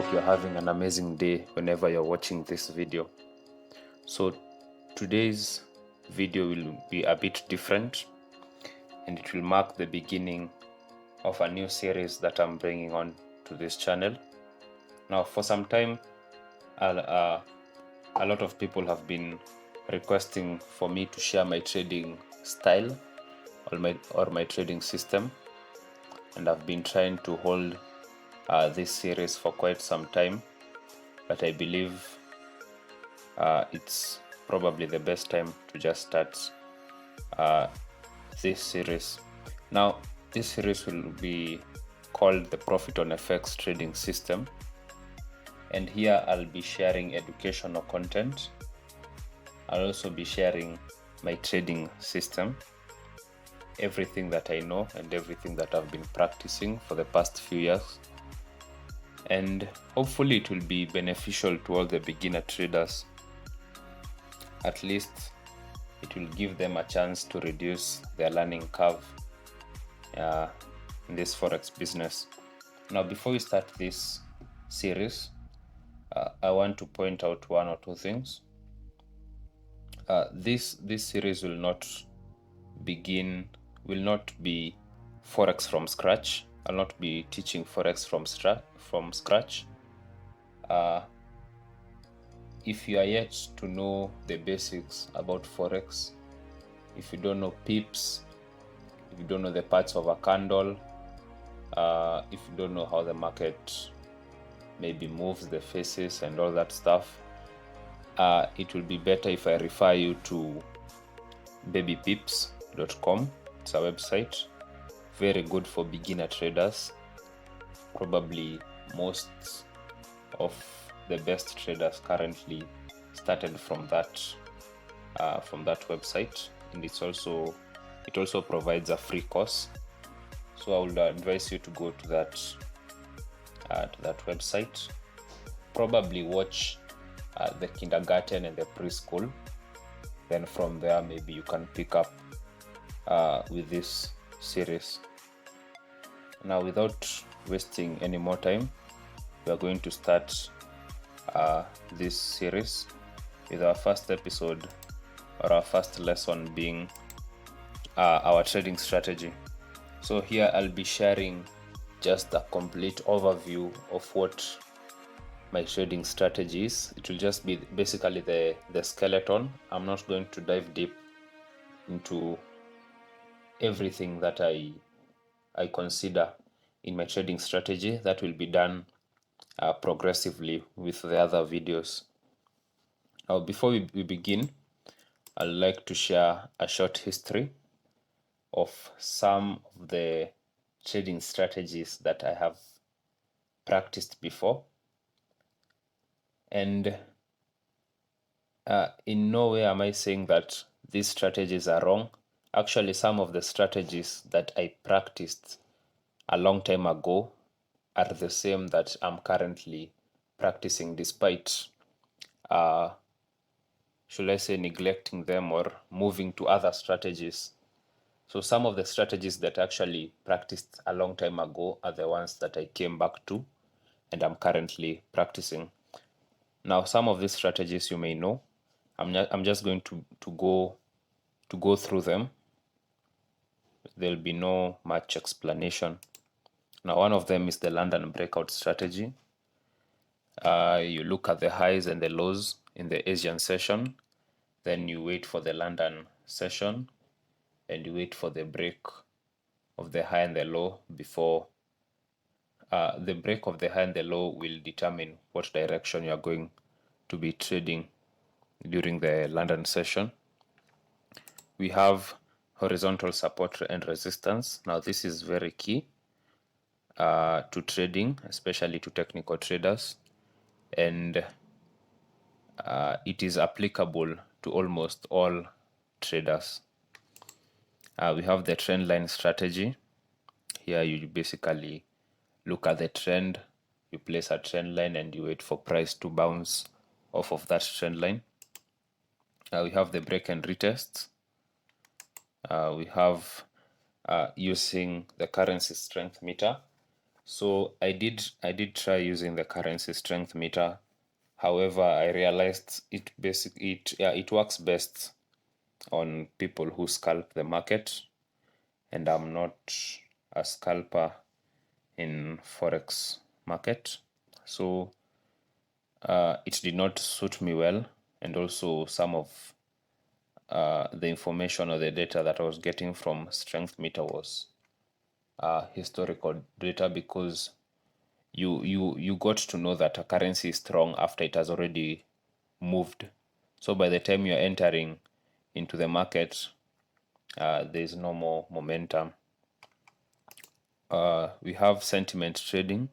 hope you're having an amazing day whenever you're watching this video. So today's video will be a bit different, and it will mark the beginning of a new series that I'm bringing on to this channel. Now, for some time, a lot of people have been requesting for me to share my trading style or my trading system, and I've been trying to hold this series for quite some time, but I believe it's probably the best time to just start this series. Now, this series will be called the Profiton FX trading system, and here I'll be sharing educational content. I'll also be sharing my trading system, everything that I know and everything that I've been practicing for the past few years, and hopefully it will be beneficial to all the beginner traders. At least it will give them a chance to reduce their learning curve in this Forex business. Now, before we start this series, I want to point out one or two things. This series will not be Forex from scratch. I'll not be teaching Forex from scratch. If you are yet to know the basics about Forex, if you don't know pips, if you don't know the parts of a candle, if you don't know how the market maybe moves, the faces and all that stuff, it will be better if I refer you to babypips.com. It's a website, very good for beginner traders. Probably most of the best traders currently started from that website, and it also provides a free course. So I would advise you to go to that website. Probably watch the kindergarten and the preschool. Then from there, maybe you can pick up with this series. Now, without wasting any more time, we are going to start this series with our first episode, or our first lesson, being our trading strategy. So here I'll be sharing just a complete overview of what my trading strategy is. It will just be basically the skeleton. I'm not going to dive deep into everything that I consider in my trading strategy. That will be done progressively with the other videos. Now, before we begin, I'd like to share a short history of some of the trading strategies that I have practiced before. And in no way am I saying that these strategies are wrong. Actually, some of the strategies that I practiced a long time ago are the same that I'm currently practicing, despite should I say neglecting them or moving to other strategies. So some of the strategies that I actually practiced a long time ago are the ones that I came back to and I'm currently practicing. Now, some of these strategies you may know. I'm just going to go through them. There'll be no much explanation. Now, one of them is the London breakout strategy. You look at the highs and the lows in the Asian session, then you wait for the London session, and you wait for the break of the high and the low before the break of the high and the low will determine what direction you are going to be trading during the London session. We have horizontal support and resistance. Now, this is very key to trading, especially to technical traders, and it is applicable to almost all traders. We have the trend line strategy. Here you basically look at the trend, you place a trend line, and you wait for price to bounce off of that trend line. We have the break and retest. We have using the currency strength meter. So I did try using the currency strength meter. However, I realized it works best on people who scalp the market, and I'm not a scalper in Forex market. So it did not suit me well, and also some of the information or the data that I was getting from strength meter was historical data, because you got to know that a currency is strong after it has already moved. So by the time you're entering into the market, there's no more momentum. We have sentiment trading.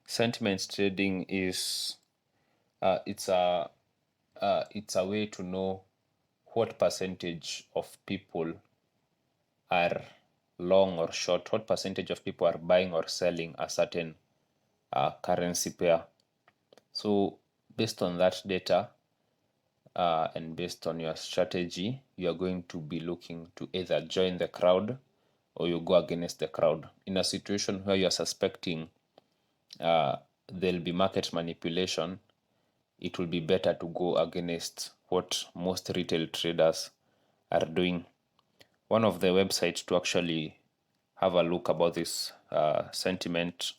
Sentiment trading is it's a way to know what percentage of people are long or short, what percentage of people are buying or selling a certain currency pair. So based on that data, and based on your strategy, you are going to be looking to either join the crowd or you go against the crowd. In a situation where you are suspecting there'll be market manipulation, it will be better to go against what most retail traders are doing. One of the websites to actually have a look about this sentiment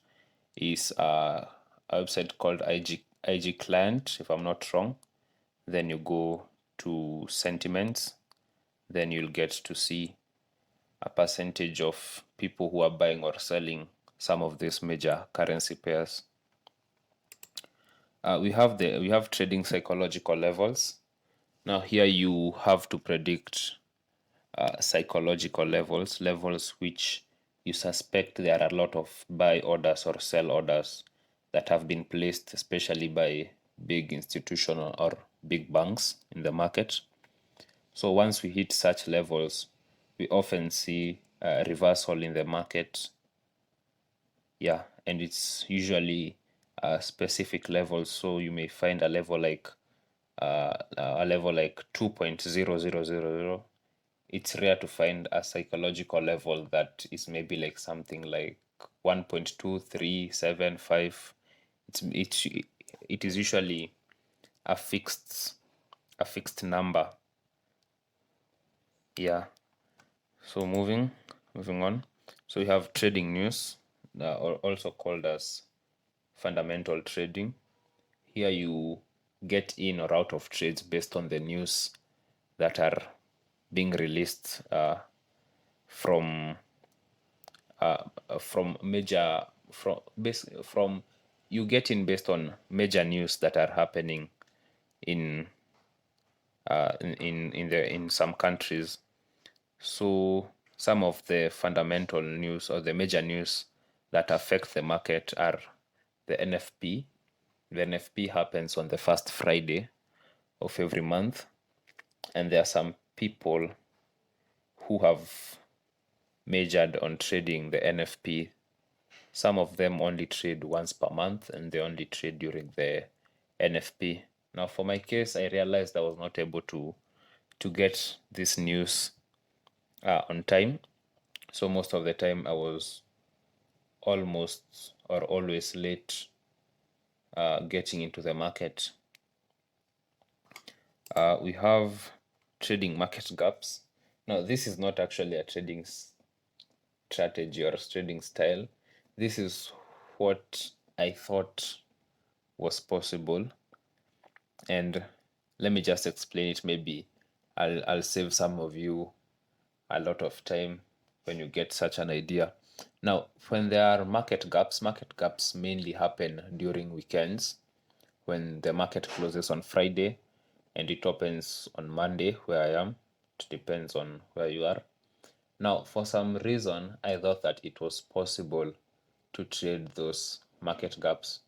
is a website called IG Client, if I'm not wrong. Then you go to sentiments, then you'll get to see a percentage of people who are buying or selling some of these major currency pairs. We have trading psychological levels. Now here you have to predict psychological levels which you suspect there are a lot of buy orders or sell orders that have been placed, especially by big institutional or big banks in the market. So once we hit such levels, we often see a reversal in the market. Yeah, and it's usually a specific level. So you may find a level like 2.0000. It's rare to find a psychological level that is maybe like something like 1.2375. It is usually a fixed number. Yeah. So moving on. So we have trading news, also called as fundamental trading. Here you get in or out of trades based on the news that are being released from major from you get in based on major news that are happening in in some countries. So some of the fundamental news or the major news that affect the market are the NFP. The NFP happens on the first Friday of every month, and there are some people who have majored on trading the NFP. Some of them only trade once per month, and they only trade during the NFP. Now, for my case, I realized I was not able to get this news on time. So most of the time, I was almost or always late getting into the market. We have trading market gaps. Now, this is not actually a trading strategy or trading style. This is what I thought was possible, and let me just explain it. Maybe I'll save some of you a lot of time when you get such an idea. Now, when there are market gaps mainly happen during weekends, when the market closes on Friday and it opens on Monday, where I am. It depends on where you are. Now, for some reason, I thought that it was possible to trade those market gaps.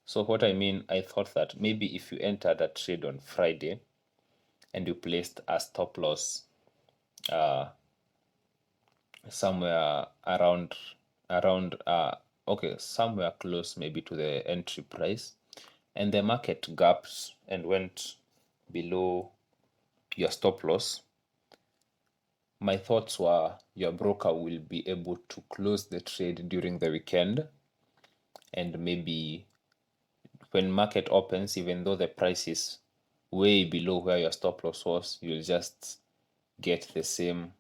So what I mean, I thought that maybe if you entered a trade on Friday and you placed a stop loss somewhere somewhere close maybe to the entry price, and the market gaps and went below your stop loss, my thoughts were your broker will be able to close the trade during the weekend and maybe when market opens, even though the price is way below where your stop loss was, you'll just get the same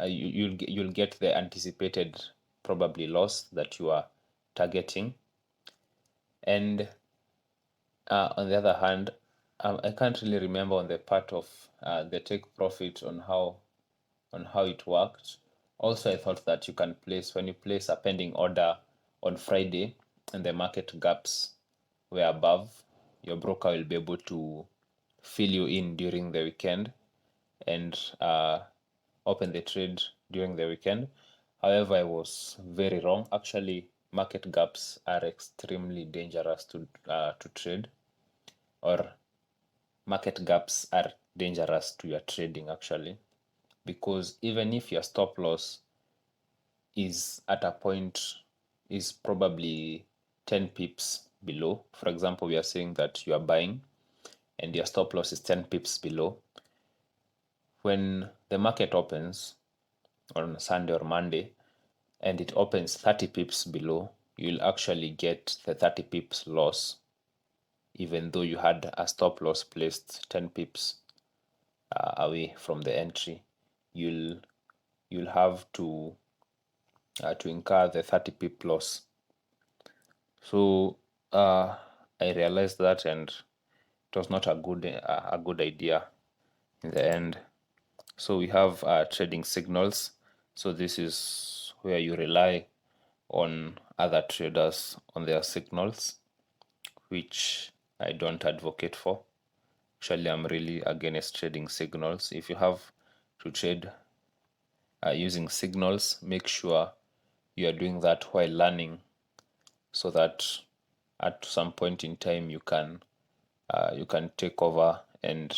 you'll get the anticipated probably loss that you are targeting. And on the other hand, I can't really remember on the part of the take profit on how it worked. Also, I thought that you can place, when you place a pending order on Friday and the market gaps were above, your broker will be able to fill you in during the weekend and open the trade during the weekend. However, I was very wrong. Actually, market gaps are extremely dangerous to trade, or market gaps are dangerous to your trading actually, because even if your stop loss is at a point is probably 10 pips below. For example, we are saying that you are buying and your stop loss is 10 pips below. When the market opens on Sunday or Monday and it opens 30 pips below, you'll actually get the 30 pips loss, even though you had a stop loss placed 10 pips away from the entry. You'll have to incur the 30 pip loss. So I realized that, and it was not a good idea in the end. So we have trading signals. So this is where you rely on other traders on their signals, which I don't advocate for. Actually, I'm really against trading signals. If you have to trade using signals, make sure you are doing that while learning, so that at some point in time you can take over and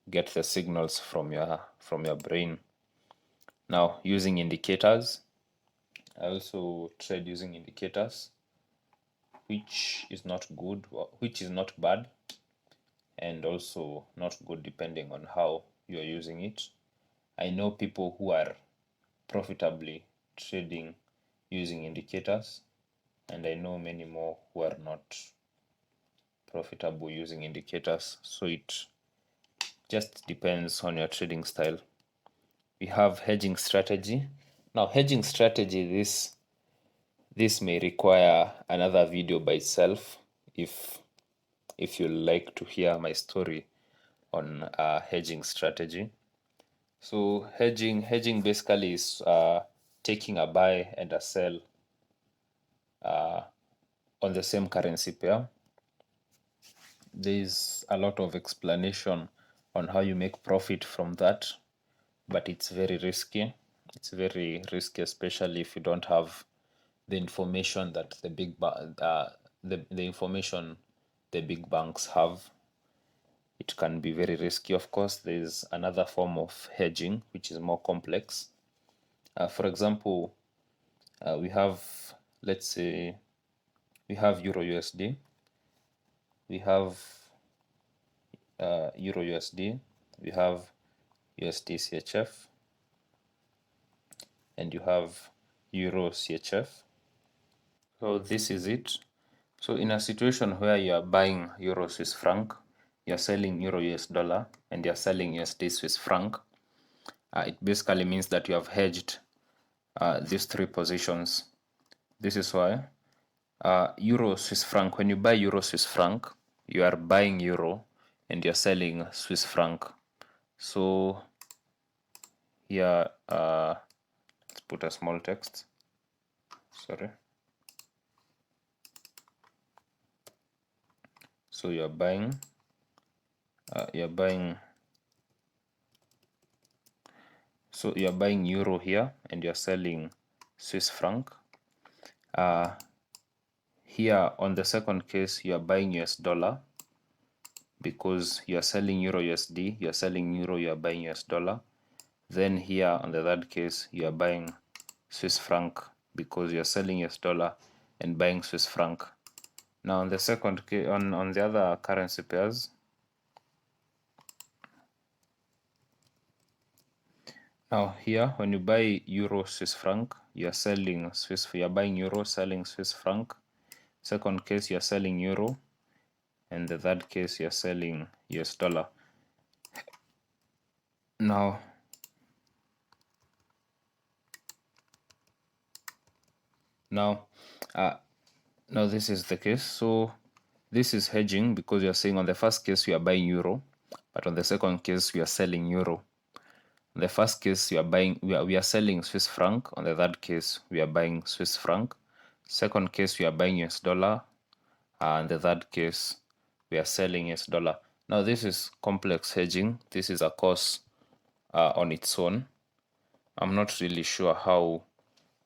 get the signals from your brain. Now, using indicators, I also trade using indicators, which is not good, which is not bad, and also not good depending on how you're using it. I know people who are profitably trading using indicators, and I know many more who are not profitable using indicators. So it just depends on your trading style. We have hedging strategy. Now, hedging strategy, this may require another video by itself if you like to hear my story on hedging strategy. So hedging basically is taking a buy and a sell on the same currency pair. There's a lot of explanation on how you make profit from that, but it's very risky. It's very risky, especially if you don't have the information that the information the big banks have. It can be very risky. Of course, there's another form of hedging which is more complex. For example, we have, let's say, we have Euro USD, we have Euro USD, we have USD CHF, and you have Euro CHF. So this is it. So in a situation where you are buying Euro Swiss franc, you're selling Euro US dollar, and you're selling USD Swiss franc, it basically means that you have hedged these three positions. This is why Euro Swiss franc, when you buy Euro Swiss franc, you are buying Euro and you're selling Swiss franc. So here, let's put a small text. Sorry. So you're buying so you're buying Euro here and you're selling Swiss franc. Here on the second case, you are buying US dollar because you are selling Euro USD, you are selling Euro, you are buying US dollar. Then here on the third case, you are buying Swiss franc because you are selling US dollar and buying Swiss franc. Now on the second case, on the other currency pairs, Now here, when you buy euro Swiss franc, you are buying euro, selling Swiss franc. Second case, you are selling euro, and the third case, you are selling US dollar. Now now this is the case. So this is hedging because you're saying on the first case you are buying euro, but on the second case we are selling euro. In the first case you are buying, we are selling Swiss franc. On the third case we are buying Swiss franc. Second case we are buying US dollar, and the third case we are selling US dollar. Now this is complex hedging. This is a course on its own. I'm not really sure how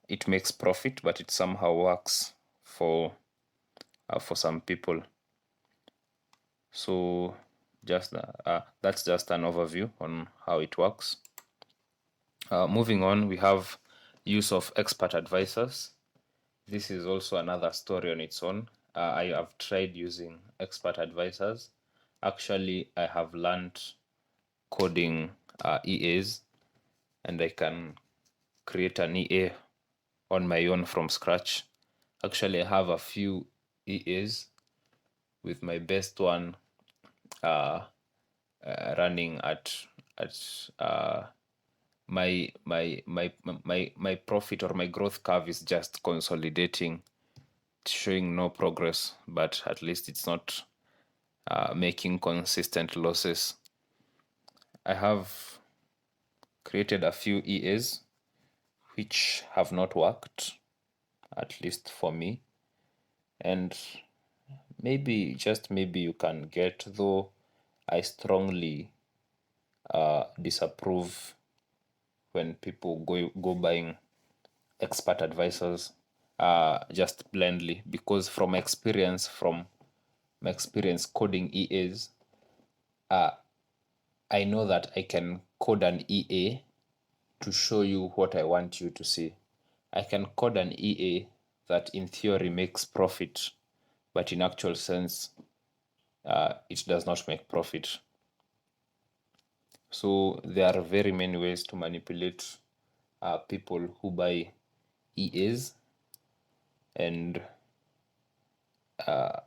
it makes profit, but it somehow works for some people. So just that's just an overview on how it works. Moving on, we have use of expert advisors. This is also another story on its own. I have tried using expert advisors. Actually, I have learned coding EAs, and I can create an EA on my own from scratch. Actually, I have a few EAs, with my best one running at my profit or my growth curve is just consolidating, showing no progress, but at least it's not making consistent losses. I have created a few EAs which have not worked, at least for me, and maybe, just maybe, you can get, though I strongly disapprove when people go buying expert advisors just blindly, because from my experience coding EAs, I know that I can code an EA to show you what I want you to see. I can code an EA that in theory makes profit, but in actual sense it does not make profit. So there are very many ways to manipulate people who buy EAs, and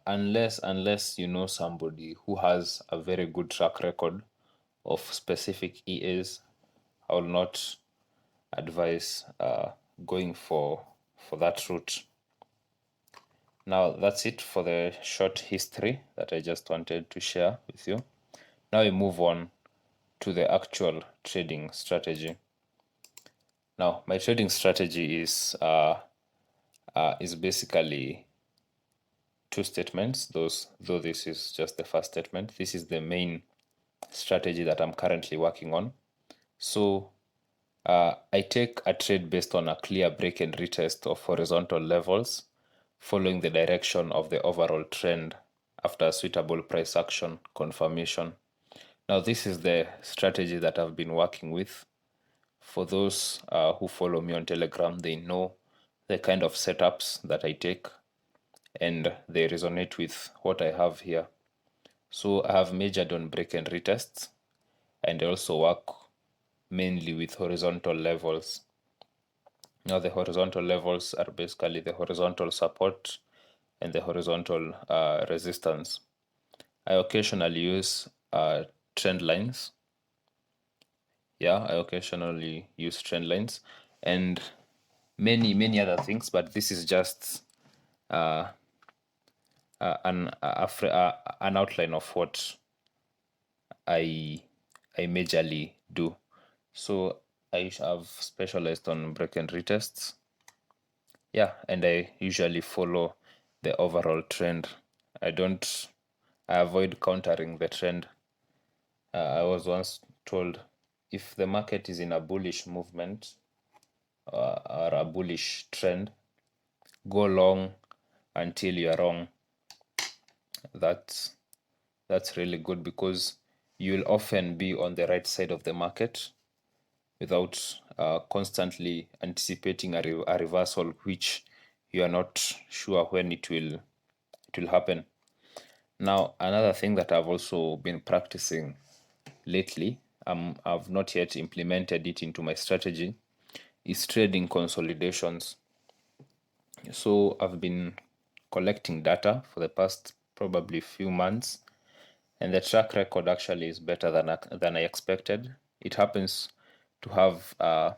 unless you know somebody who has a very good track record of specific EAs, I will not advise going for that route. Now that's it for the short history that I just wanted to share with you. Now we move on to the actual trading strategy. Now my trading strategy is basically two statements. Though this is just the first statement, this is the main strategy that I'm currently working on. So I take a trade based on a clear break and retest of horizontal levels, following the direction of the overall trend after a suitable price action confirmation. Now this is the strategy that I've been working with. For those who follow me on Telegram, they know the kind of setups that I take, and they resonate with what I have here. So I have majored on break and retests, and I also work mainly with horizontal levels. Now the horizontal levels are basically the horizontal support and the horizontal resistance. I occasionally use trend lines. I occasionally use trend lines and many other things, but this is just an outline of what I majorly do. So I have specialized on break and retests. And I usually follow the overall trend. I avoid countering the trend. I was once told, if the market is in a bullish movement or a bullish trend, go long until you're wrong. That's really good, because you'll often be on the right side of the market without constantly anticipating a reversal, which you are not sure when it will happen. Now, another thing that I've also been practicing lately, I've not yet implemented it into my strategy is trading consolidations. So I've been collecting data for the past probably few months, and the track record actually is better than I expected. It happens to have a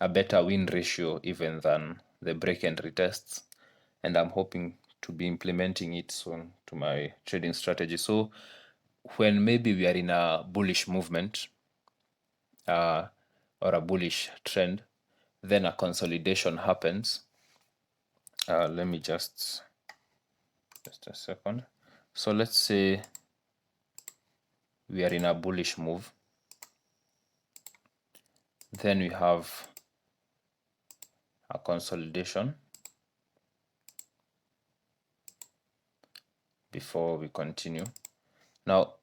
better win ratio even than the break and retests, and I'm hoping to be implementing it soon to my trading strategy. So when maybe we are in a bullish movement or a bullish trend, then a consolidation happens. Let me just a second. So let's say we are in a bullish move, then we have a consolidation before we continue. Now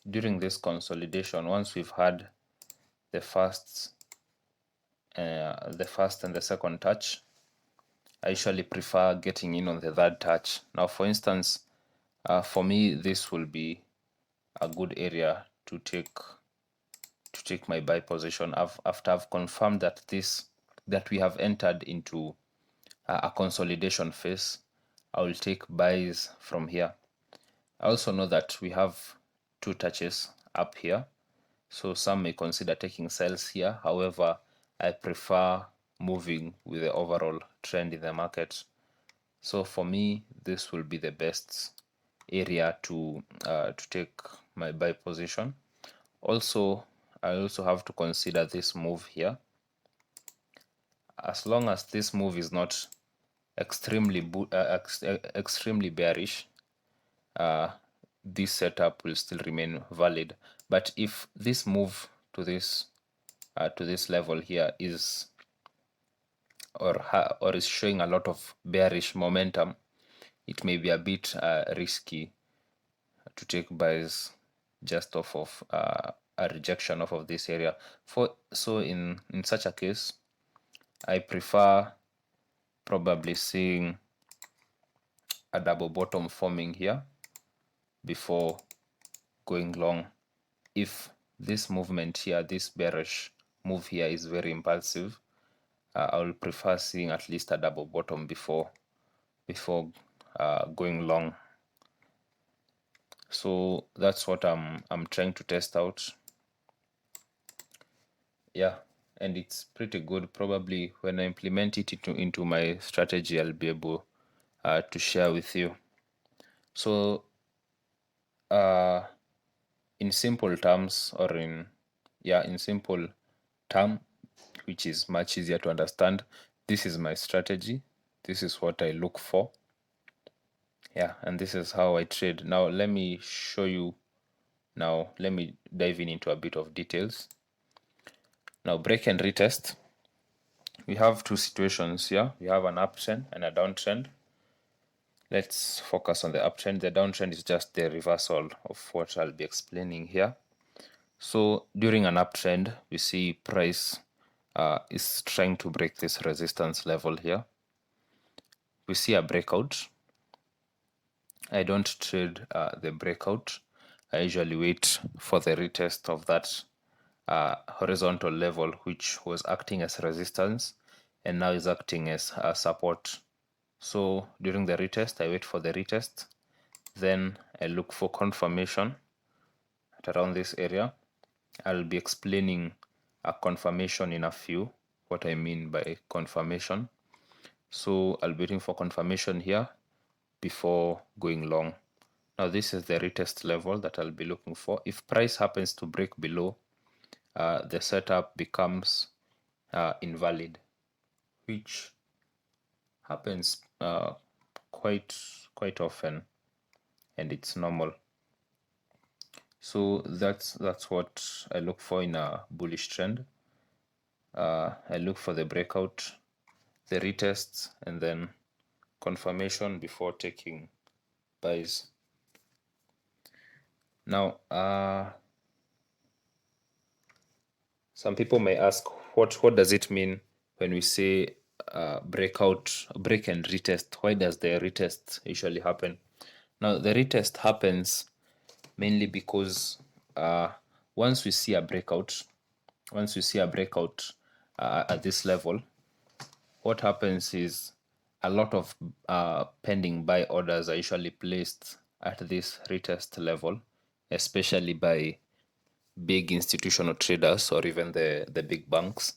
during this consolidation, once we've had the first and the second touch, I usually prefer getting in on the third touch. Now for instance, for me this will be a good area to take my buy position after I've confirmed that we have entered into a consolidation phase. I will take buys from here. I also know that we have two touches up here, so some may consider taking sells here. However, I prefer moving with the overall trend in the market. So for me, this will be the best area to take my buy position. Also, I also have to consider this move here. As long as this move is not extremely bearish, this setup will still remain valid. But if this move to this level here is or is showing a lot of bearish momentum, it may be a bit risky to take buys just off of a rejection off of this area. So in such a case, I prefer probably seeing a double bottom forming here before going long. If this movement here, this bearish move here, is very impulsive, I will prefer seeing at least a double bottom before going long. So that's what I'm trying to test out. Yeah, and it's pretty good. Probably when I implement it into my strategy, I'll be able to share with you. So in simple terms, or in simple term, which is much easier to understand, this is my strategy, this is what I look for, and this is how I trade. Now let me show you. Now let me dive into a bit of details. Now break and retest, we have two situations here. We have an uptrend and a downtrend. Let's focus on the uptrend. The downtrend is just the reversal of what I'll be explaining here. So during an uptrend, we see price is trying to break this resistance level here. We see a breakout. I don't trade the breakout. I usually wait for the retest of that horizontal level, which was acting as resistance and now is acting as support. So during the retest, I wait for the retest, then I look for confirmation at around this area. I'll be explaining a confirmation in a few, what I mean by confirmation. So I'll be waiting for confirmation here before going long. Now this is the retest level that I'll be looking for. If price happens to break below, the setup becomes invalid, which happens quite often, and it's normal. So that's what I look for in a bullish trend. I look for the breakout, the retests, and then confirmation before taking buys. Now some people may ask, what does it mean when we say break and retest? Why does the retest usually happen? Now the retest happens mainly because once we see a breakout, at this level, what happens is a lot of pending buy orders are usually placed at this retest level, especially by big institutional traders or even the big banks.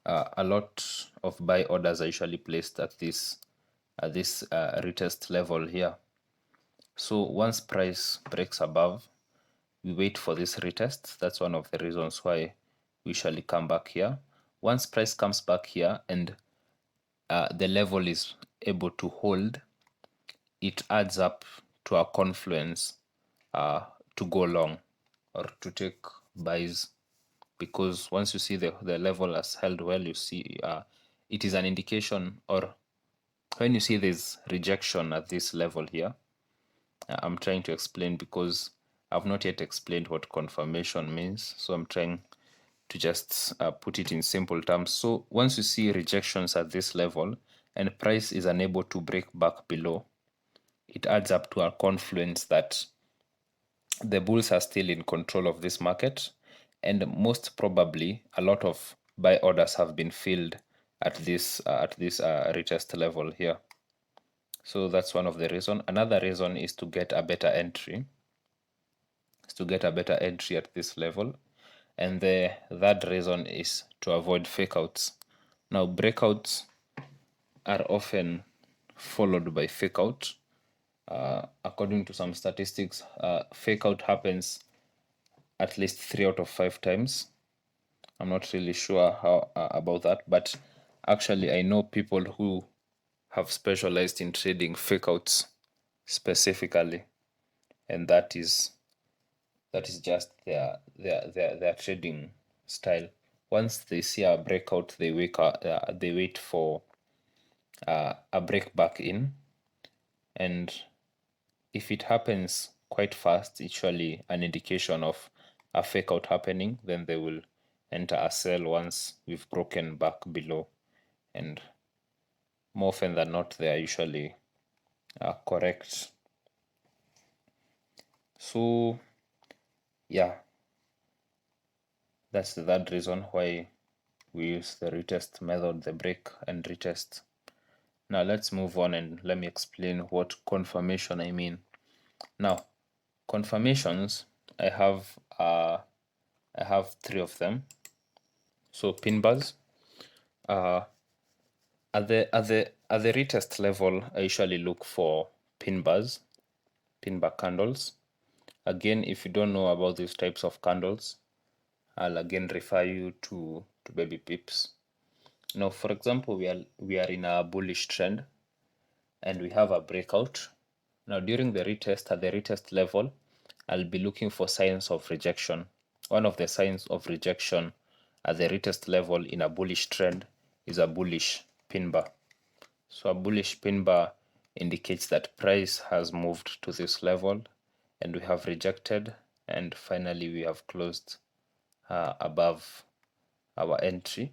A lot of buy orders are usually placed at this retest level here. So once price breaks above, we wait for this retest. That's one of the reasons why we usually come back here. Once price comes back here and the level is able to hold, it adds up to a confluence to go long or to take buys, because once you see the level has held well, you see it is an indication, or when you see there's rejection at this level here, I'm trying to explain because I've not yet explained what confirmation means, so I'm trying to just put it in simple terms. So once you see rejections at this level and price is unable to break back below, it adds up to a confluence that the bulls are still in control of this market, and most probably a lot of buy orders have been filled at this retest level here. So that's one of the reason. Another reason is to get a better entry. At this level, and the third reason is to avoid fake outs. Now, breakouts are often followed by fake out. According to some statistics, fake out happens at least 3 out of 5 times. I'm not really sure how about that, but actually I know people who have specialized in trading fake outs specifically, and that is just their trading style. Once they see a breakout, they wait for a break back in, and if it happens quite fast, it's usually an indication of a fake out happening. Then they will enter a sell once we've broken back below, and more often than not, they are usually correct. So yeah, that's the third reason why we use the retest method, the break and retest. Now let's move on and let me explain what confirmation I mean. Now, confirmations, I have 3 of them. So pin bars. At the retest level, I usually look for pin bars, pin bar candles. Again, if you don't know about these types of candles, I'll again refer you to baby pips. Now, for example, we are in a bullish trend and we have a breakout. Now, during the retest, at the retest level, I'll be looking for signs of rejection. One of the signs of rejection at the retest level in a bullish trend is a bullish pin bar. So a bullish pin bar indicates that price has moved to this level and we have rejected, and finally we have closed above our entry.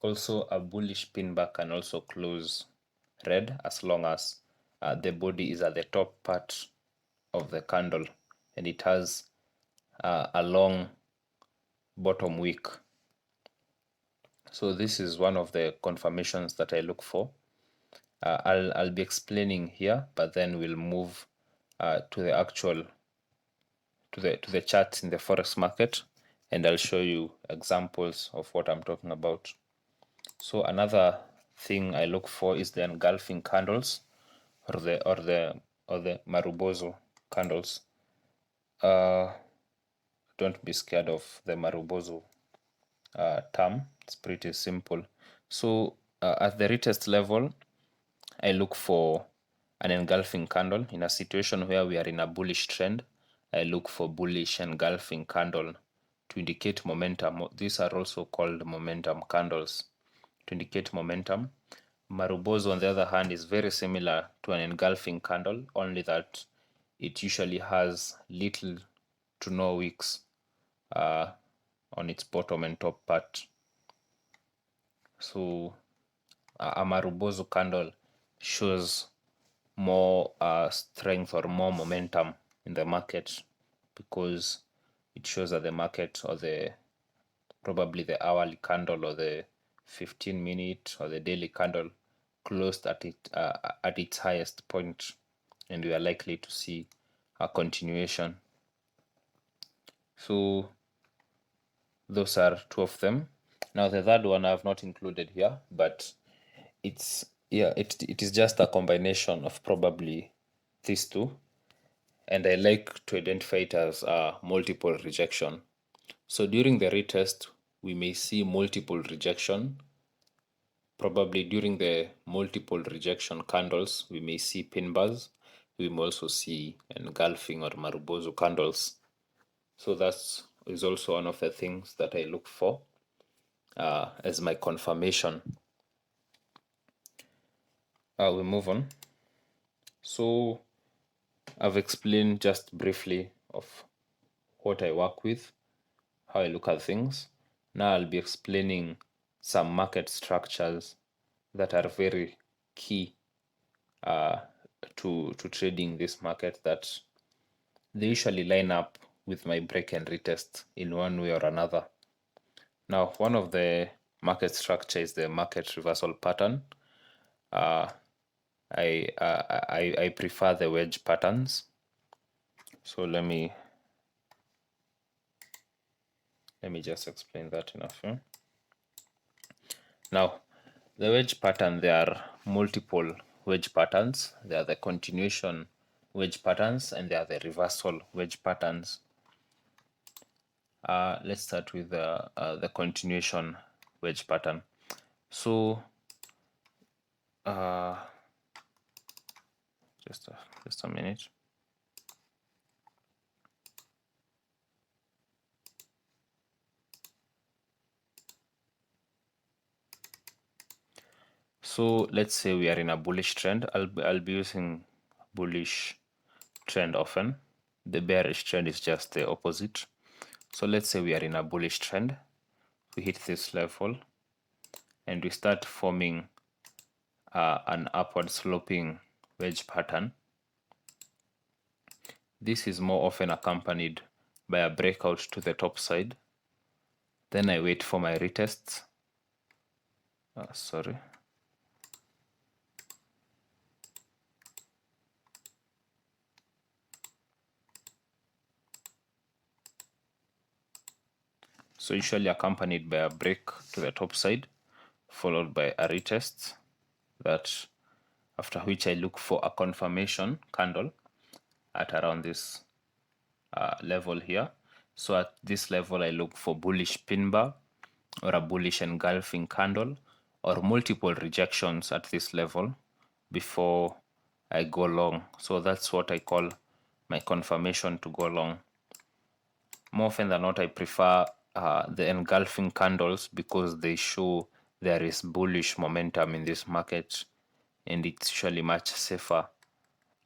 Also, a bullish pin bar can also close red as long as the body is at the top part of the candle and it has a long bottom wick. So this is one of the confirmations that I look for. I'll be explaining here, but then we'll move to the actual to the charts in the forex market, and I'll show you examples of what I'm talking about. So another thing I look for is the engulfing candles, or the Marubozu candles. Don't be scared of the Marubozu term. It's pretty simple. So at the retest level, I look for an engulfing candle. In a situation where we are in a bullish trend, I look for bullish engulfing candle to indicate momentum. These are also called momentum candles to indicate momentum. Marubozu, on the other hand, is very similar to an engulfing candle, only that it usually has little to no wicks on its bottom and top part. So a Marubozu candle shows more strength or more momentum in the market, because it shows that the market, or probably the hourly candle or the 15-minute or the daily candle, closed at its highest point, and we are likely to see a continuation. So those are two of them. Now the third one I have not included here, but it is just a combination of probably these two, and I like to identify it as a multiple rejection. So during the retest, we may see multiple rejection. Probably during the multiple rejection candles, we may see pin bars. We may also see engulfing or marubozu candles. So that is also one of the things that I look for as my confirmation. We move on. So I've explained just briefly of what I work with, how I look at things. Now I'll be explaining some market structures that are very key to trading this market, that they usually line up with my break and retest in one way or another. Now, one of the market structure is the market reversal pattern. I prefer the wedge patterns. So let me just explain that enough. Yeah? Now, the wedge pattern, there are multiple wedge patterns. There are the continuation wedge patterns, and there are the reversal wedge patterns. Let's start with the continuation wedge pattern. So just a minute. So let's say we are in a bullish trend. I'll be using bullish trend often. The bearish trend is just the opposite. So let's say we are in a bullish trend. We hit this level and we start forming an upward sloping wedge pattern. This is more often accompanied by a breakout to the top side. Then I wait for my retests. Sorry. So usually accompanied by a break to the top side, followed by a retest, that after which I look for a confirmation candle at around this level here. So at this level, I look for bullish pin bar or a bullish engulfing candle or multiple rejections at this level before I go long. So that's what I call my confirmation to go long. More often than not, I prefer the engulfing candles because they show there is bullish momentum in this market, and it's usually much safer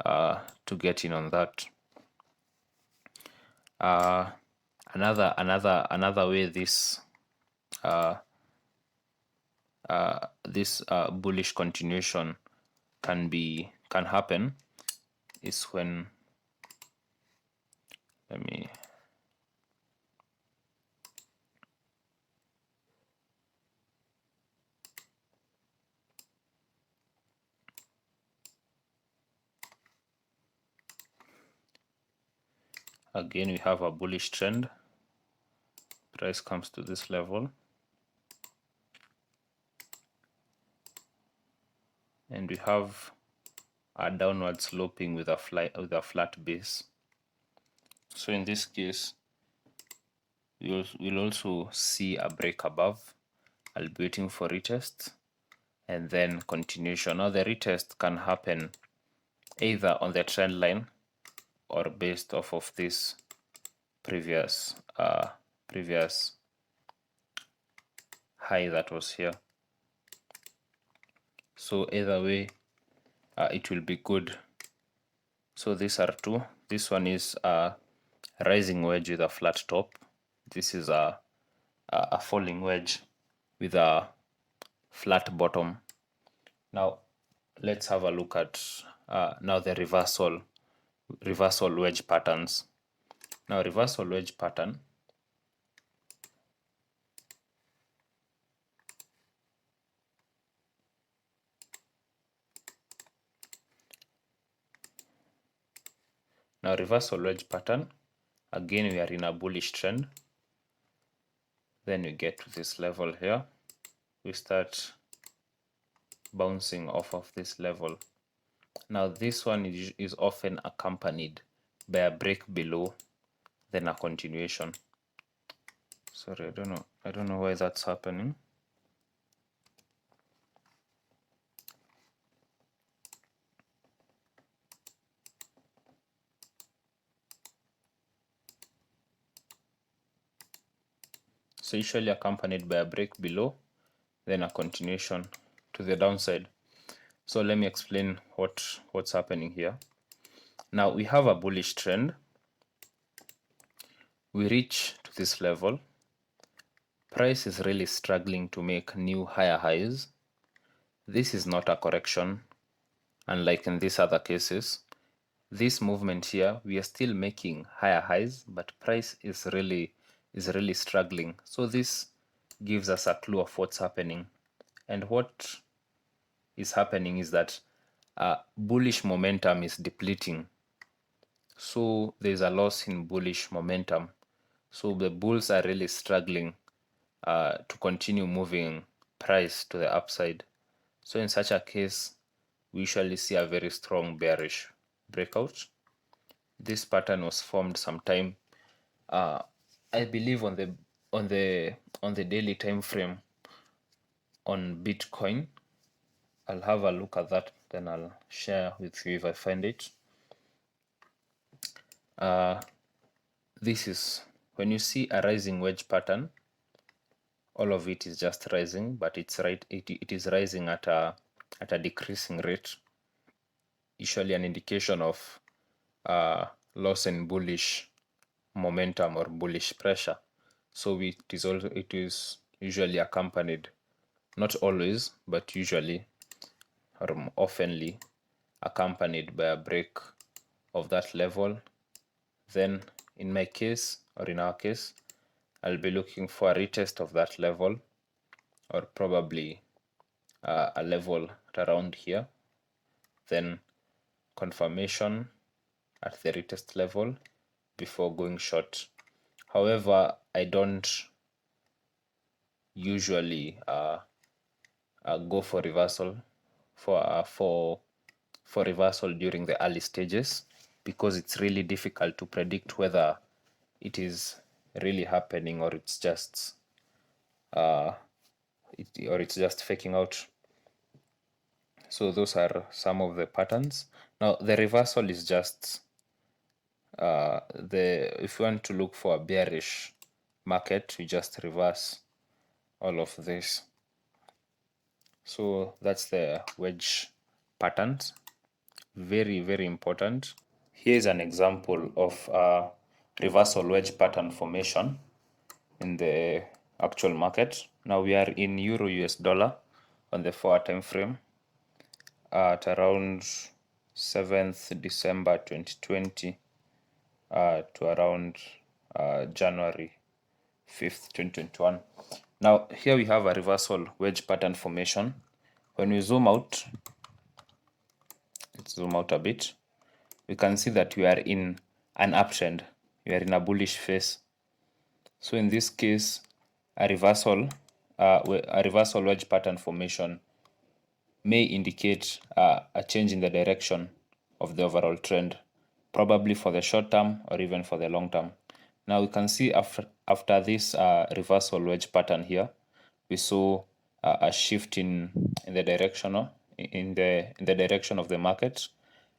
to get in on that. Another way this bullish continuation can happen is when, again, we have a bullish trend. Price comes to this level, and we have a downward sloping with a flat base. So in this case, we'll also see a break above. I'll be waiting for retest and then continuation. Now the retest can happen either on the trend line or based off of this previous high that was here. So either way, it will be good. So these are two. This one is a rising wedge with a flat top. This is a falling wedge with a flat bottom. Now let's have a look at now the reversal wedge patterns. Now reversal wedge pattern. Now reversal wedge pattern. Again, we are in a bullish trend. Then we get to this level here. We start bouncing off of this level. Now this one is often accompanied by a break below, then a continuation. Sorry, I don't know why that's happening. So usually accompanied by a break below, then a continuation to the downside. So let me explain what's happening here. Now we have a bullish trend. We reach to this level. Price is really struggling to make new higher highs. This is not a correction, unlike in these other cases. This movement here, we are still making higher highs, but price is really struggling. So this gives us a clue of what's happening. And what is happening is that bullish momentum is depleting. So there's a loss in bullish momentum. So the bulls are really struggling to continue moving price to the upside. So in such a case, we usually see a very strong bearish breakout. This pattern was formed sometime, I believe, on the daily time frame on Bitcoin. I'll have a look at that, then I'll share with you if I find it. This is when you see a rising wedge pattern. All of it is just rising, but it is rising at a decreasing rate. Usually an indication of loss in bullish momentum or bullish pressure. So it is usually accompanied, not always, but usually or oftenly accompanied by a break of that level. Then in my case, or in our case, I'll be looking for a retest of that level, or probably a level around here, then confirmation at the retest level before going short. However, I don't usually go for reversal for reversal during the early stages, because it's really difficult to predict whether it is really happening or it's just faking out. So those are some of the patterns. Now the reversal is just if you want to look for a bearish market, you just reverse all of this. So that's the wedge patterns. Very, very important. Here is an example of a reversal wedge pattern formation in the actual market. Now we are in Euro US dollar on the 4-hour time frame at around 7th December 2020 to around January 5th 2021. Now here we have a reversal wedge pattern formation. When we zoom out, let's zoom out a bit, we can see that we are in an uptrend. We are in a bullish phase. So in this case, a reversal wedge pattern formation may indicate a change in the direction of the overall trend, probably for the short term or even for the long term. Now we can see after this reversal wedge pattern here, we saw a shift in the direction in the direction of the market,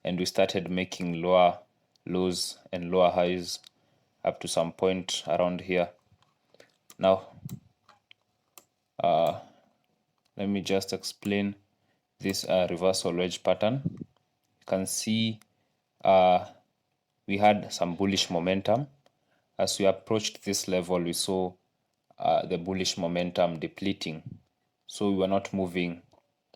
and we started making lower lows and lower highs up to some point around here. Now let me just explain this reversal wedge pattern. You can see we had some bullish momentum. As we approached this level, we saw the bullish momentum depleting. So we were not moving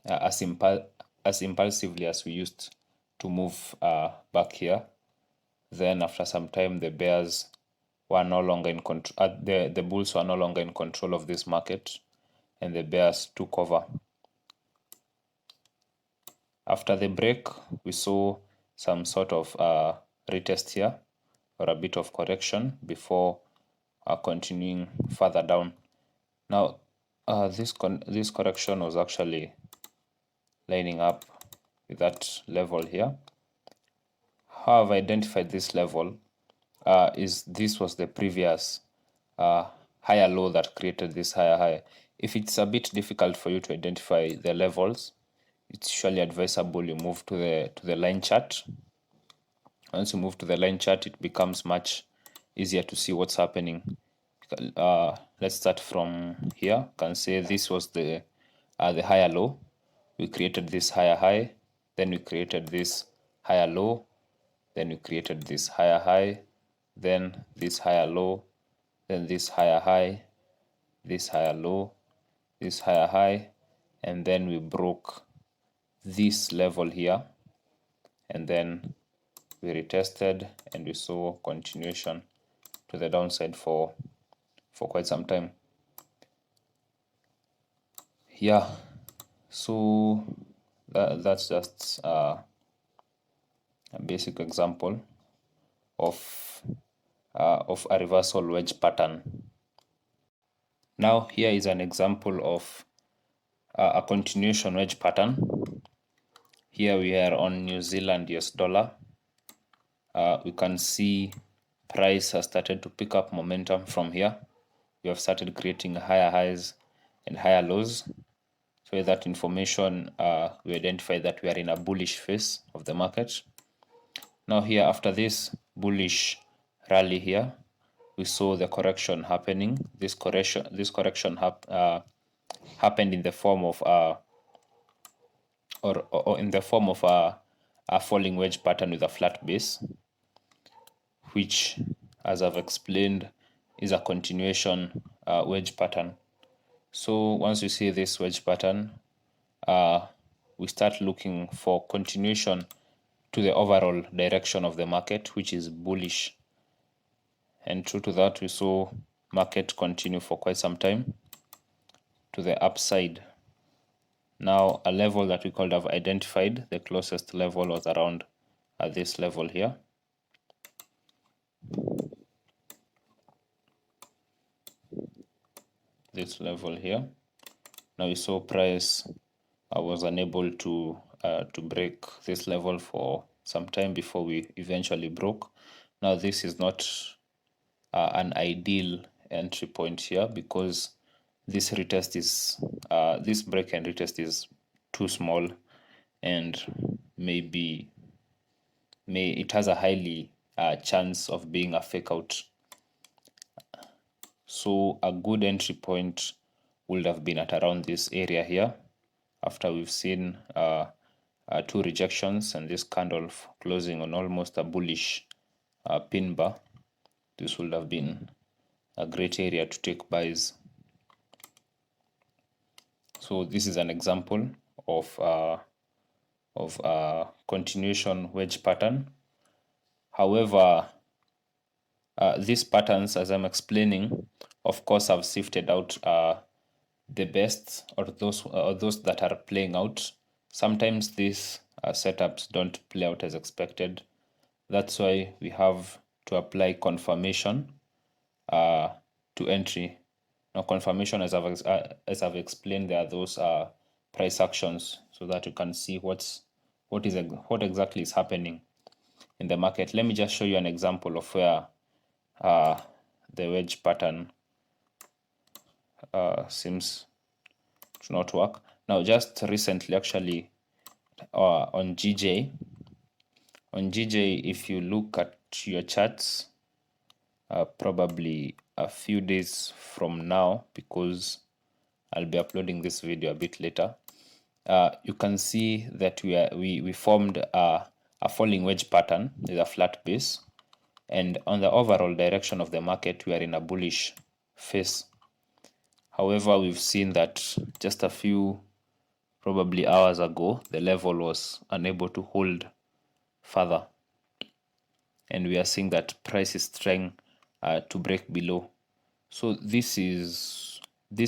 as impulsively as we used to move back here. Then after some time, the bears were no longer in control. The bulls were no longer in control of this market, and the bears took over. After the break, we saw some sort of retest here, or a bit of correction before continuing further down. Now, this correction was actually lining up with that level here. How I've identified this level is this was the previous higher low that created this higher high. If it's a bit difficult for you to identify the levels, it's usually advisable you move to the line chart. Once you move to the line chart, it becomes much easier to see what's happening. Let's start from here. You can say this was the higher low. We created this higher high, then we created this higher low, then we created this higher high, then this higher low, then this higher high, this higher low, this higher high, and then we broke this level here, and then we retested and we saw continuation to the downside for quite some time. Yeah, so that's just a basic example of a reversal wedge pattern. Now here is an example of a continuation wedge pattern. Here we are on New Zealand US dollar. We can see price has started to pick up momentum from here. We have started creating higher highs and higher lows. So with that information, we identify that we are in a bullish phase of the market. Now here, after this bullish rally here, we saw the correction happening. This correction happened in the form of in the form of a falling wedge pattern with a flat base, which, as I've explained, is a continuation wedge pattern. So once we see this wedge pattern, we start looking for continuation to the overall direction of the market, which is bullish. And true to that, we saw market continue for quite some time to the upside. Now, a level that we could have identified, the closest level was around this level here. This level here. Now we saw price was unable to break this level for some time before we eventually broke. Now this is not an ideal entry point here, because this retest is this break and retest is too small, and it has a highly chance of being a fake out. So a good entry point would have been at around this area here, after we've seen two rejections and this candle closing on almost a bullish pin bar. This would have been a great area to take buys. So this is an example of continuation wedge pattern. However, these patterns, as I'm explaining, of course, have sifted out the best, or those that are playing out. Sometimes these setups don't play out as expected. That's why we have to apply confirmation to entry. Now, confirmation, as I've explained, there are those price actions, so that you can see what exactly is happening in the market. Let me just show you an example of where the wedge pattern seems to not work. Now, just recently, actually, on GJ, if you look at your charts, probably a few days from now, because I'll be uploading this video a bit later, you can see that we formed a falling wedge pattern with a flat base, and on the overall direction of the market, we are in a bullish phase. However, we've seen that just a few, probably hours ago, the level was unable to hold further, and we are seeing that price is trying to break below. So this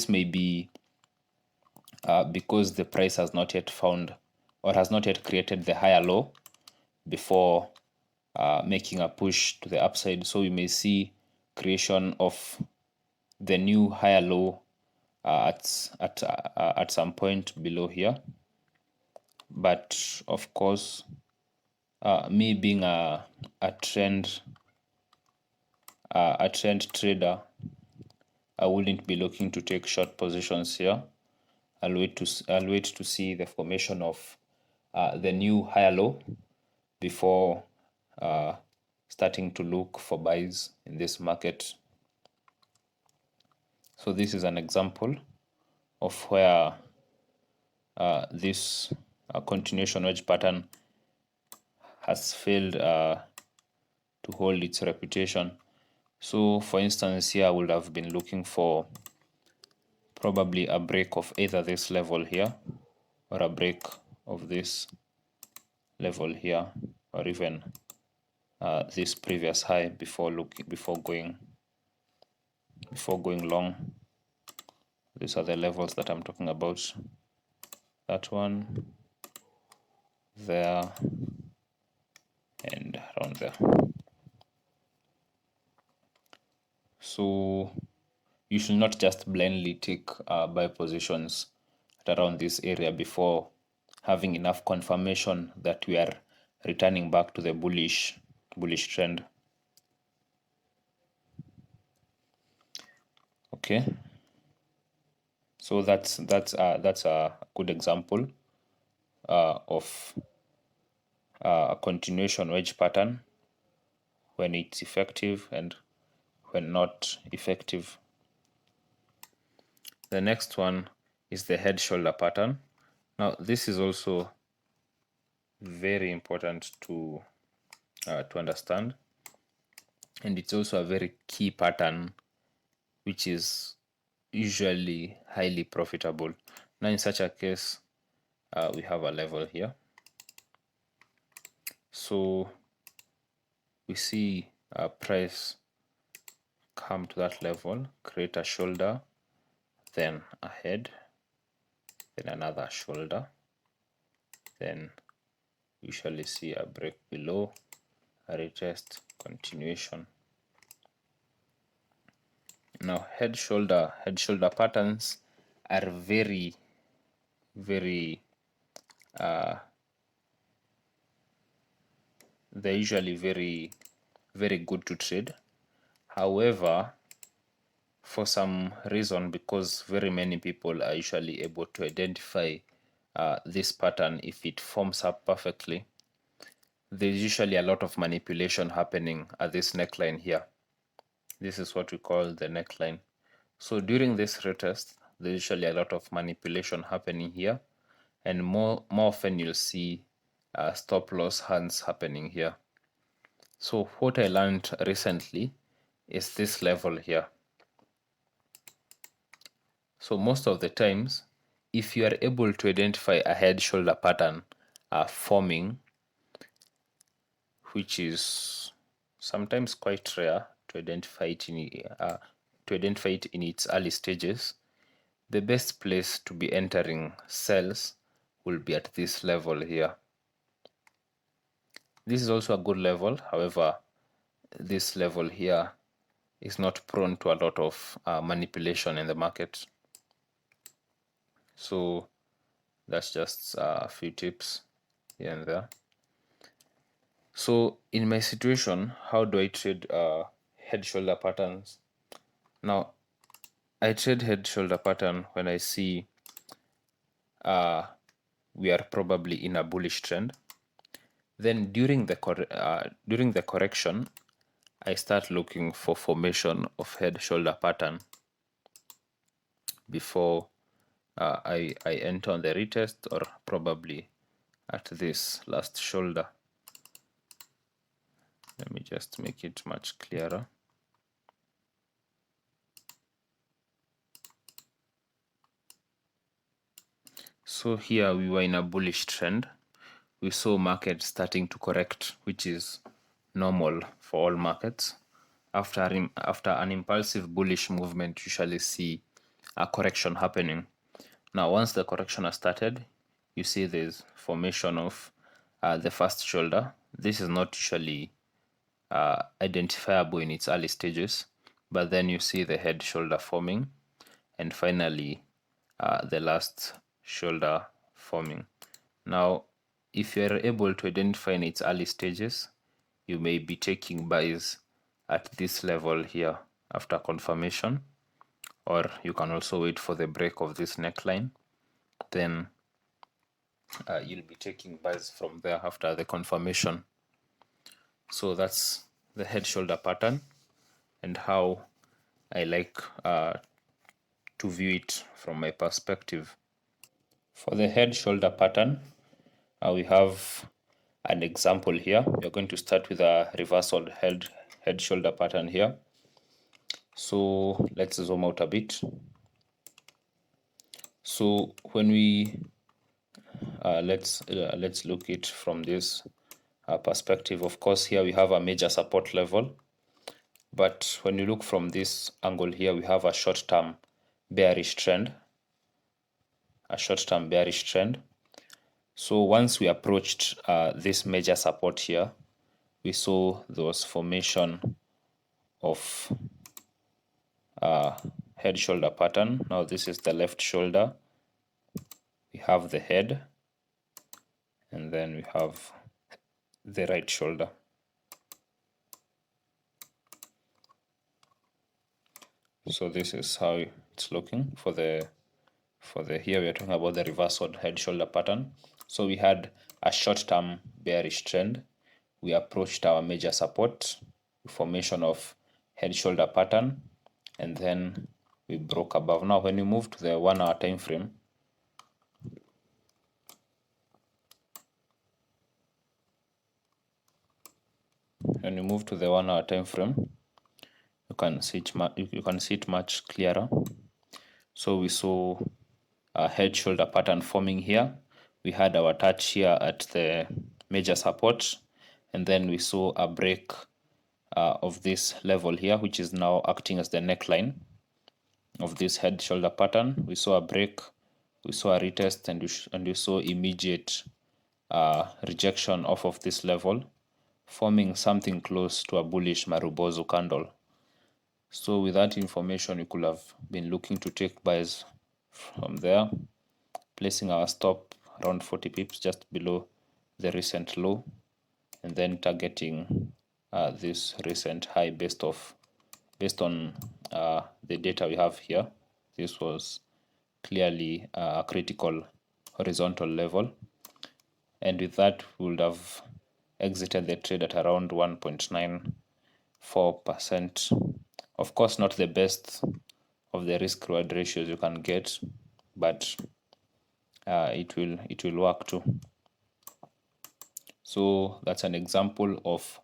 may be because the price has not yet found or has not yet created the higher low before making a push to the upside. So we may see creation of the new higher low at some point below here. But of course, me being a trend trader, I wouldn't be looking to take short positions here. I'll wait to see the formation of the new higher low before starting to look for buys in this market. So this is an example of where this continuation wedge pattern has failed to hold its reputation. So for instance, here I would have been looking for probably a break of either this level here or a break of this level here, or even this previous high before going long. These are the levels that I'm talking about. That one, there, and around there. So you should not just blindly take buy positions at around this area before having enough confirmation that we are returning back to the bullish trend. Okay, so that's a good example of a continuation wedge pattern when it's effective and when not effective. The next one is the head shoulder pattern. Now this is also very important to understand, and it's also a very key pattern which is usually highly profitable. Now in such a case, we have a level here. So we see a price come to that level, create a shoulder, then a head, then another shoulder, then we usually see a break below, a retest, continuation. Now head shoulder patterns are very they're usually very good to trade. However, for some reason, because very many people are usually able to identify this pattern if it forms up perfectly, there's usually a lot of manipulation happening at this neckline here. This is what we call the neckline. So during this retest, there's usually a lot of manipulation happening here, and more often you'll see stop loss hands happening here. So what I learned recently is this level here. So most of the times, if you are able to identify a head shoulder pattern forming, which is sometimes quite rare to identify it in its early stages, the best place to be entering sells will be at this level here. This is also a good level. However, this level here is not prone to a lot of manipulation in the market. So that's just a few tips here and there. So in my situation, how do I trade head shoulder patterns? Now, I trade head shoulder pattern when I see we are probably in a bullish trend. Then during the correction, I start looking for formation of head shoulder pattern before I enter on the retest, or probably at this last shoulder. Let me just make it much clearer. So here we were in a bullish trend. We saw market starting to correct, which is normal for all markets. after an impulsive bullish movement, you usually see a correction happening. Now, once the correction has started, you see there's formation of the first shoulder. This is not usually identifiable in its early stages, but then you see the head shoulder forming, and finally the last shoulder forming. Now, if you're able to identify in its early stages, you may be taking buys at this level here after confirmation, or you can also wait for the break of this neckline. Then you'll be taking buys from there after the confirmation. So that's the head shoulder pattern and how I like to view it from my perspective. For the head shoulder pattern, we have an example here. We're going to start with a reversal head shoulder pattern here. So let's zoom out a bit. So when we let's look it from this perspective. Of course, here we have a major support level, but when you look from this angle here, we have a short-term bearish trend. So once we approached this major support here, we saw there was formation of head shoulder pattern. Now this is the left shoulder. We have the head, and then we have the right shoulder. So this is how it's looking for the here we are talking about the reversal head shoulder pattern. So we had a short-term bearish trend. We approached our major support, formation of head shoulder pattern, and then we broke above. Now when you move to the 1 hour time frame, you can see it much clearer. So we saw a head shoulder pattern forming here. We had our touch here at the major support, and then we saw a break of this level here, which is now acting as the neckline of this head shoulder pattern. We saw a break, we saw a retest, and we saw immediate rejection off of this level, forming something close to a bullish Marubozu candle. So with that information, we could have been looking to take buys from there, placing our stop around 40 pips just below the recent low, and then targeting this recent high based on the data we have here. This was clearly a critical horizontal level, and with that we would have exited the trade at around 1.94%. Of course, not the best of the risk reward ratios you can get, but it will work too. So that's an example of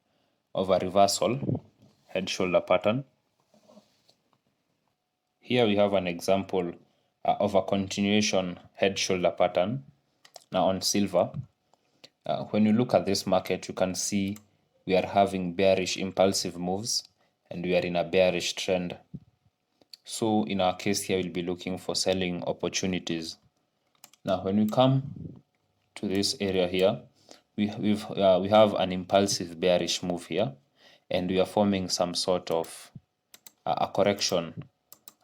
a reversal head shoulder pattern. Here we have an example of a continuation head shoulder pattern. Now on silver, when you look at this market, you can see we are having bearish impulsive moves and we are in a bearish trend. So in our case here, we'll be looking for selling opportunities. Now when we come to this area here, we have an impulsive bearish move here, and we are forming some sort of a correction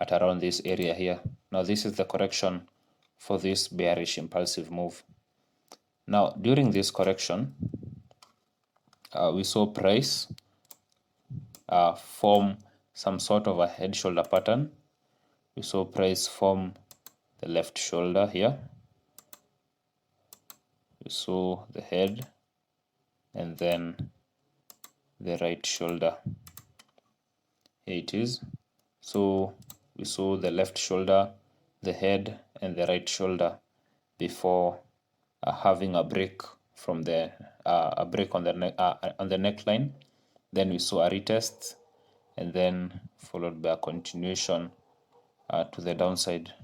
at around this area here. Now this is the correction for this bearish impulsive move. Now during this correction, we saw price form some sort of a head shoulder pattern. We saw price form the left shoulder here. We saw the head and then the right shoulder. Here it is. So we saw the left shoulder, the head, and the right shoulder before having a break from the on the neckline. Then we saw a retest, and then followed by a continuation to the downside.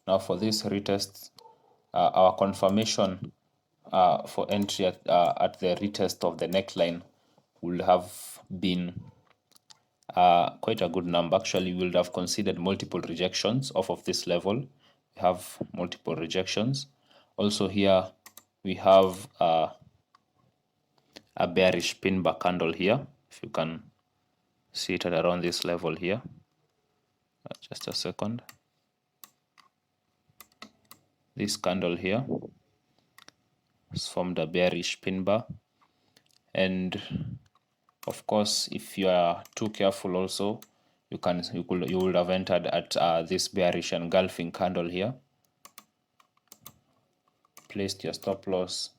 Now for this retest, our confirmation for entry at the retest of the neckline would have been quite a good number. Actually, we would have considered multiple rejections off of this level. We have multiple rejections. Also here, we have a bearish pin bar candle here. If you can see it at around this level here. Just a second. This candle here has formed a bearish pin bar. And of course, if you are too careful also, you would have entered at this bearish engulfing candle here. Placed your stop loss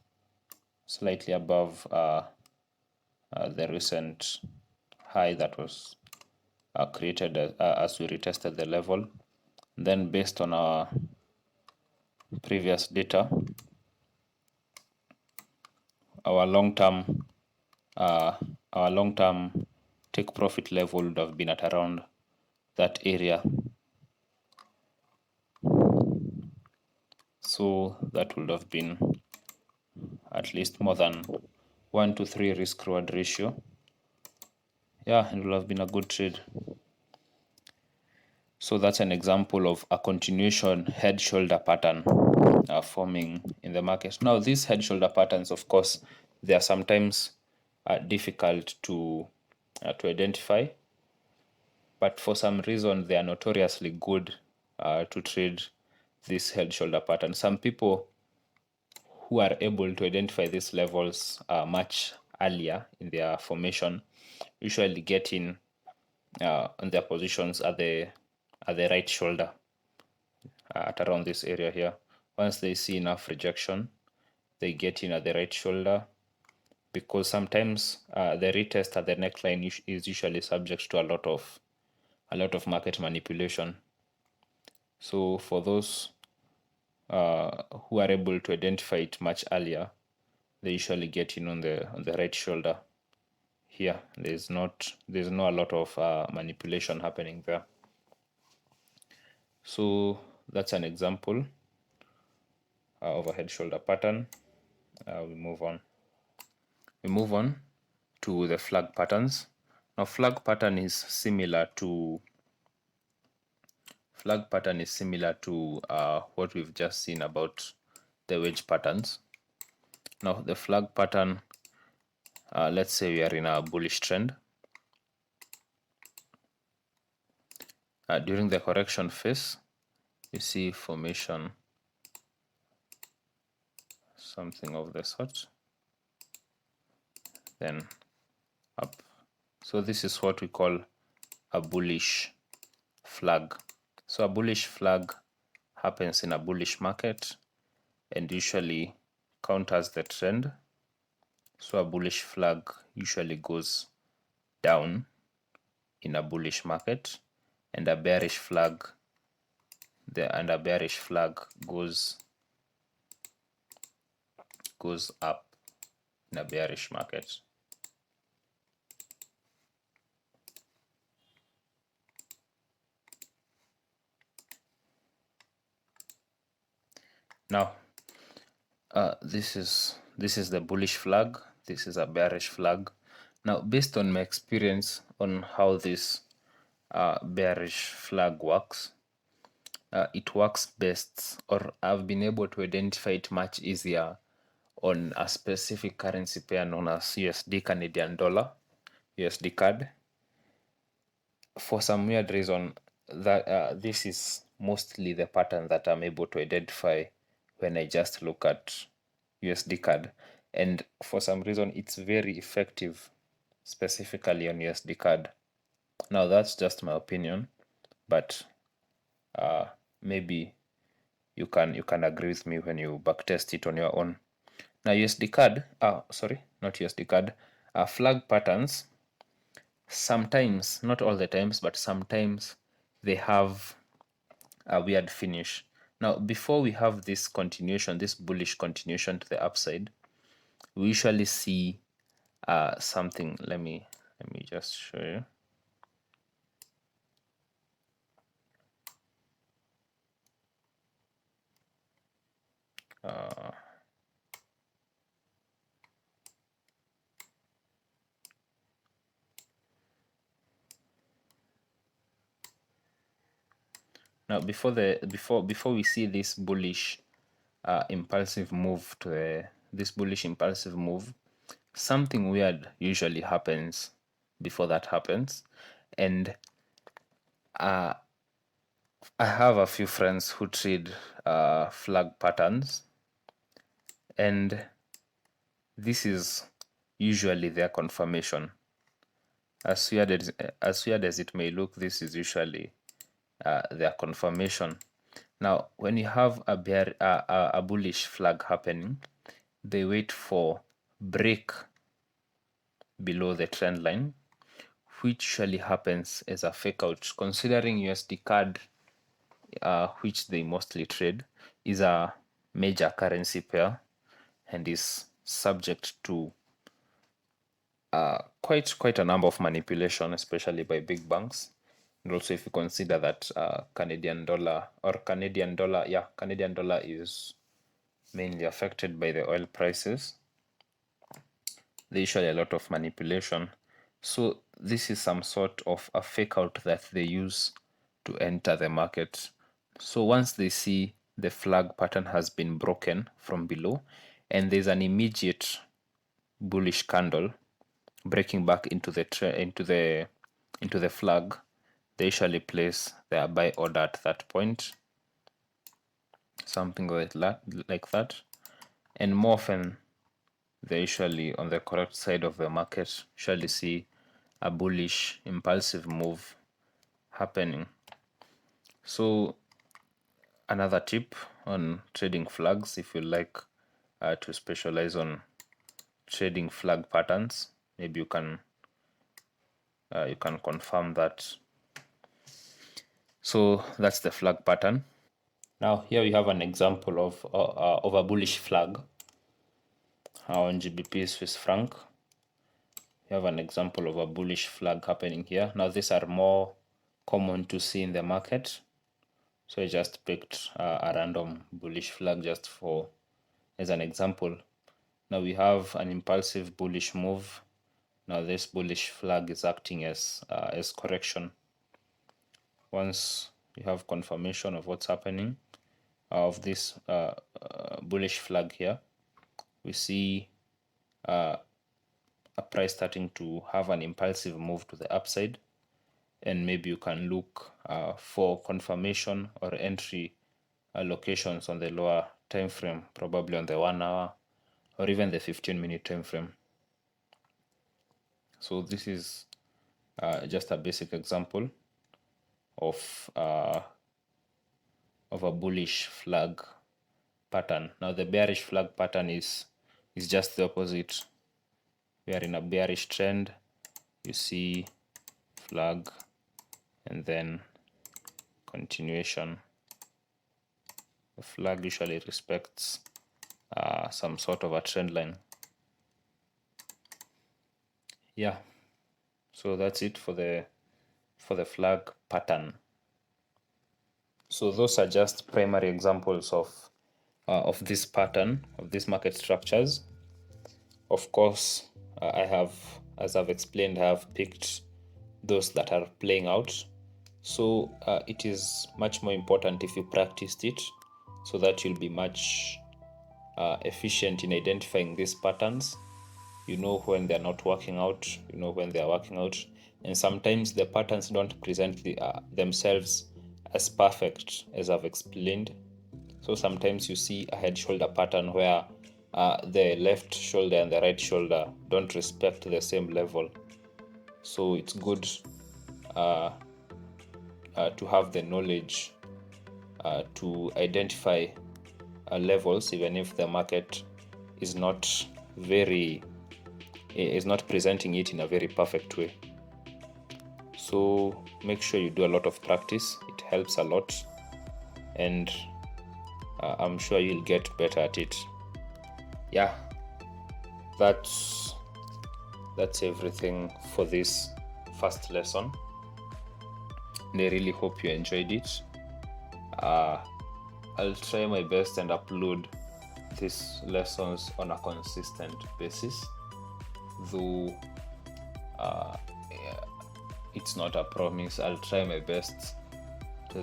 slightly above the recent high that was created as we retested the level. Then based on our previous data, our long-term take profit level would have been at around that area. So that would have been at least more than 1 to 3 risk reward ratio. Yeah, it will have been a good trade. So that's an example of a continuation head shoulder pattern forming in the market. Now these head shoulder patterns, of course, they are sometimes difficult to identify, but for some reason they are notoriously good to trade this head shoulder pattern. Some people who are able to identify these levels much earlier in their formation usually get in on their positions at the right shoulder at around this area here. Once they see enough rejection, they get in at the right shoulder, because sometimes the retest at the neckline is usually subject to a lot of market manipulation. So for those who are able to identify it much earlier, they usually get in on the right shoulder here. There's not a lot of manipulation happening there. So that's an example of a head shoulder pattern. We move on to the flag patterns. Now flag pattern is similar to what we've just seen about the wedge patterns. Now the flag pattern, let's say we are in a bullish trend. During the correction phase, you see formation, something of the sort, then up. So this is what we call a bullish flag. So a bullish flag happens in a bullish market and usually counters the trend. So a bullish flag usually goes down in a bullish market, and a bearish flag goes up in a bearish market. Now this is the bullish flag, this is a bearish flag. Now based on my experience on how this bearish flag works, it works best, or I've been able to identify it much easier on a specific currency pair known as USD Canadian dollar, USD CAD. For some weird reason, that this is mostly the pattern that I'm able to identify when I just look at USD CAD, and for some reason it's very effective specifically on USD CAD. Now that's just my opinion, but maybe you can agree with me when you backtest it on your own. Now USD CAD, not USD CAD, flag patterns, sometimes, not all the times, but sometimes they have a weird finish. Now before we have this continuation, this bullish continuation to the upside, we usually see something. Let me just show you. Now before we see this bullish impulsive move to this bullish impulsive move, something weird usually happens before that happens. And I have a few friends who trade flag patterns, and this is usually their confirmation. As weird as it may look, this is usually their confirmation. Now, when you have a bullish flag happening, they wait for break below the trend line, which usually happens as a fake out. Considering USD CAD, which they mostly trade, is a major currency pair and is subject to quite a number of manipulation, especially by big banks. And also, if you consider that Canadian dollar is mainly affected by the oil prices, they usually a lot of manipulation. So this is some sort of a fake out that they use to enter the market. So once they see the flag pattern has been broken from below and there's an immediate bullish candle breaking back into the flag, they usually place their buy order at that point, something like that. And more often, they usually on the correct side of the market usually see a bullish impulsive move happening. So another tip on trading flags, if you like to specialize on trading flag patterns, maybe you can confirm that. So that's the flag pattern. Now here we have an example of a bullish flag on GBP Swiss franc. We have an example of a bullish flag happening here. Now these are more common to see in the market, so I just picked a random bullish flag just for as an example. Now we have an impulsive bullish move. Now this bullish flag is acting as correction. Once you have confirmation of what's happening of this bullish flag here, we see a price starting to have an impulsive move to the upside, and maybe you can look for confirmation or entry locations on the lower time frame, probably on the 1 hour or even the 15-minute time frame. So this is just a basic example of a bullish flag pattern. Now the bearish flag pattern is just the opposite. We are in a bearish trend. You see flag and then continuation. The flag usually respects some sort of a trend line. Yeah, so that's it for the flag pattern. So those are just primary examples of this pattern, of these market structures. Of course, I have, as I've explained, I have picked those that are playing out. So it is much more important if you practiced it, so that you'll be much efficient in identifying these patterns. You know when they're not working out, you know when they're working out, and sometimes the patterns don't present themselves as perfect as I've explained. So sometimes you see a head shoulder pattern where the left shoulder and the right shoulder don't respect the same level. So it's good to have the knowledge to identify levels, even if the market is not presenting it in a very perfect way. So make sure you do a lot of practice. It helps a lot, and I'm sure you'll get better at it. Yeah, that's everything for this first lesson, and I really hope you enjoyed it. I'll try my best and upload these lessons on a consistent basis, though it's not a promise. I'll try my best to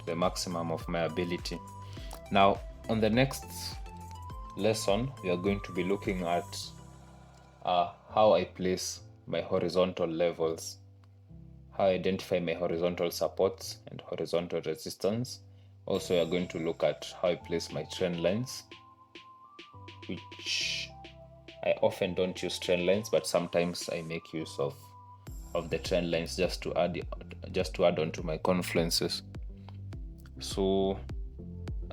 the maximum of my ability. Now, on the next lesson, we are going to be looking at how I place my horizontal levels, how I identify my horizontal supports and horizontal resistance. Also, we are going to look at how I place my trend lines, which I often don't use trend lines, but sometimes I make use of the trend lines just to add on to my confluences. So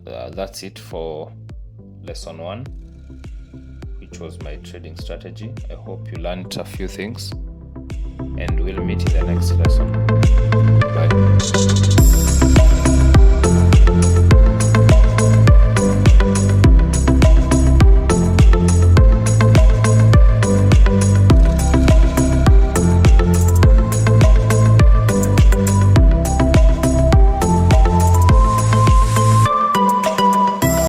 that's it for lesson 1, which was my trading strategy. I hope you learned a few things, and we'll